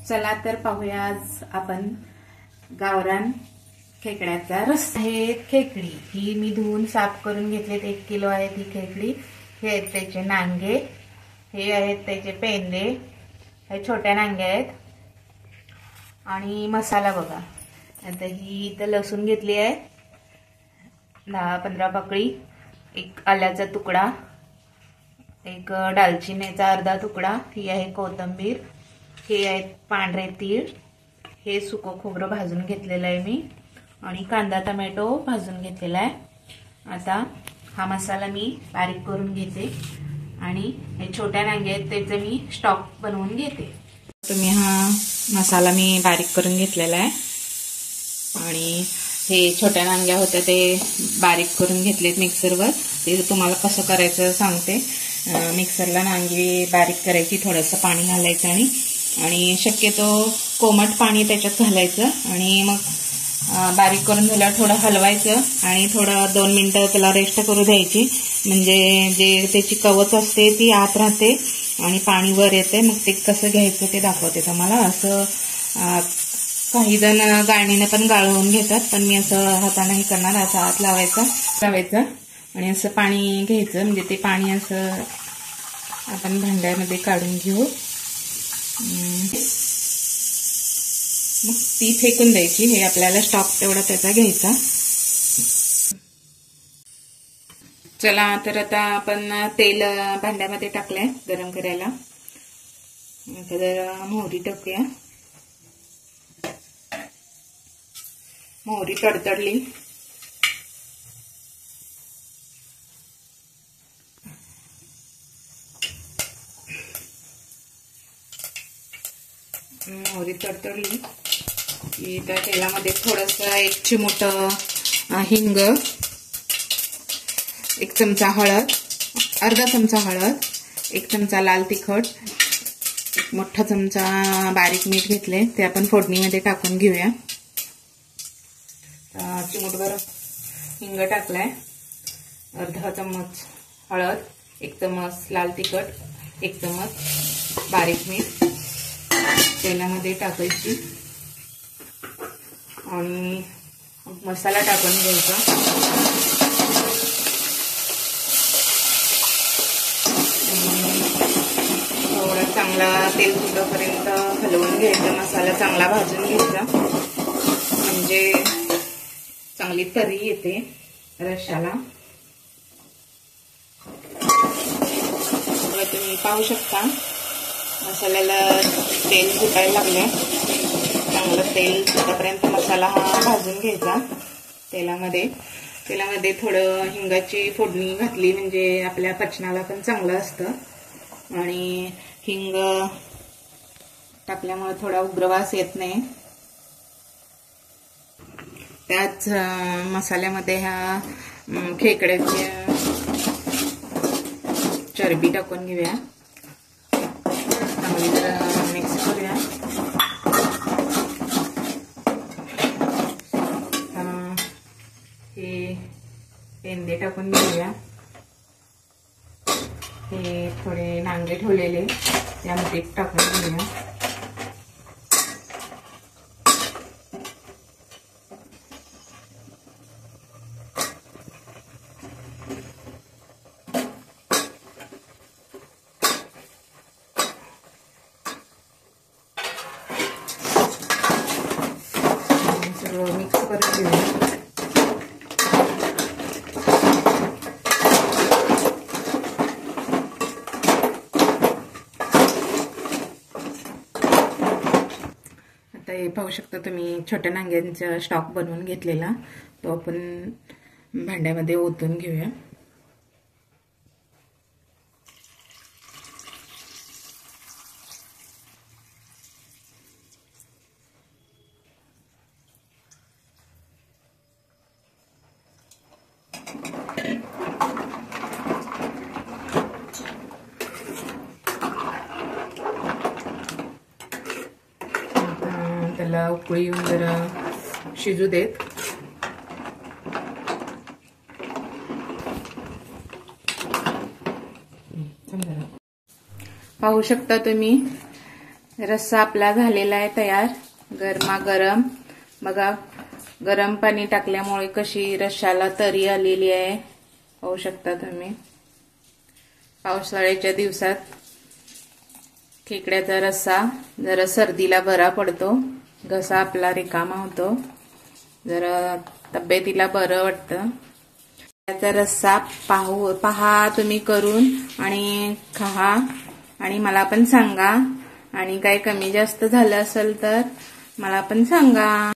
चला तर पाहूया आज आपण गावरान खेकड्याचा रस्सा। हे खेकडी ही मी धुवून साफ करून घेतलेत। 1 किलो आहे ही खेकडी। हे आहेत त्याचे नांगे, हे आहेत त्याचे पेंदे, हे छोट्या नांगे आहेत। आणि मसाला बघा, आता ही इथं लसूण घेतली आहे 10-15 पाकळी, एक आल्याचा तुकडा, एक दालचिनीचा अर्धा तुकडा, ही आहे कोथिंबीर, हे आहेत पांढरे तीळ, हे सुकं खोबरं भाजून घेतलेलं आहे मी, आणि कांदा टोमॅटो भाजून घेतलेला आहे। आता हा मसाला मी बारीक करून घेते आणि हे छोट्या नांगे आहेत त्याचे मी स्टॉक बनवून घेते। तुम्ही हा मसाला मी बारीक करून घेतलेला आहे आणि हे छोट्या नांग्या होत्या ते बारीक करून घेतलेत मिक्सरवर। ते तुम्हाला कसं करायचं सांगते। मिक्सरला नांगी बारीक करायची, थोडंसं पाणी घालायचं आणि शक्यतो कोमट पाणी त्याच्यात घालायचं आणि मग बारीक करून झाल्यावर थोडं हलवायचं आणि थोडं 2 मिनिटं त्याला रेस्ट करू द्यायची, म्हणजे जे त्याची कवच असते ती आत राहते आणि पाणी वर येते। मग ते कसं घ्यायचं ते दाखवते तुम्हाला। असं काही जण गाळणीने पण गाळून घेतात, पण मी असं हाताने हे करणार। असं हात लावायचं आणि असं पाणी घ्यायचं, म्हणजे ते पाणी असं आपण भांड्यामध्ये काढून घेऊ, मग ती फेकून द्यायची। हे आपल्याला स्टॉक तेवढा त्याचा घ्यायचा। चला तर आता आपण तेल भांड्यामध्ये टाकलंय गरम करायला। आता जरा मोहरी टाकूया। मोहरी तडतडली, की त्या तेलामध्ये थोडंसं 1 चिमूट हिंग, 1 चमचा हळद, अर्धा चमचा हळद, 1 चमचा लाल तिखट, 1 मोठा चमचा बारीक मीठ घेतले, ते आपण फोडणीमध्ये टाकून घेऊया। चिमूटभर हिंग टाकलाय, अर्धा चमच हळद, 1 चमच लाल तिखट, 1 चमच बारीक मीठ तेलामध्ये टाकायची आणि मसाला टाकून घ्यायचा। थोडा चांगला तेल सुटेपर्यंत हलवून घ्यायचा, मसाला चांगला भाजून घ्यायचा, म्हणजे चांगली तरी येते रश्श्याला। तुम्ही पाहू शकता मसाल्याला तेल सुटायला लागले, चांगलं तेल सुटेपर्यंत मसाला हा भाजून घ्यायचा तेलामध्ये थोडं हिंगाची फोडणी घातली म्हणजे आपल्या पचनाला पण चांगलं असतं आणि हिंग टाकल्यामुळे थोडा उग्रवास येत नाही। त्याच मसाल्यामध्ये ह्या खेकड्याची चरबी टाकून घेऊया, चांगली जरा मिक्स करूया। हे पेंदे टाकून घेऊया, हे थोडे नांगे ठेवलेले त्यामध्ये टाकून घेऊया। मिक्स करून घेऊया। आता हे पाहू शकता तुम्ही छोट्या नांग्यांचा स्टॉक बनवून घेतलेला, तो आपण भांड्यामध्ये ओतून घेऊया। त्याला उकळी येऊन जरा शिजू देत। पाहू शकता तुम्ही रस्सा आपला झालेला आहे तयार, गरमागरम. बघा, गरम पाणी टाकल्यामुळे कशी रश्शाला तरी आलेली आहे, पाहू शकता तुम्ही. पावसाळ्याच्या दिवसात खेकड्याचा रस्सा जरा सर्दीला बरा पडतो, घसा आपला रिकामा होतो, जरा तब्येतीला बरं वाटतं. त्याचा रस्सा पहा तुम्ही करून आणि खा आणि मला पण सांगा. आणि काही कमी जास्त झालं असेल तर मला पण सांगा.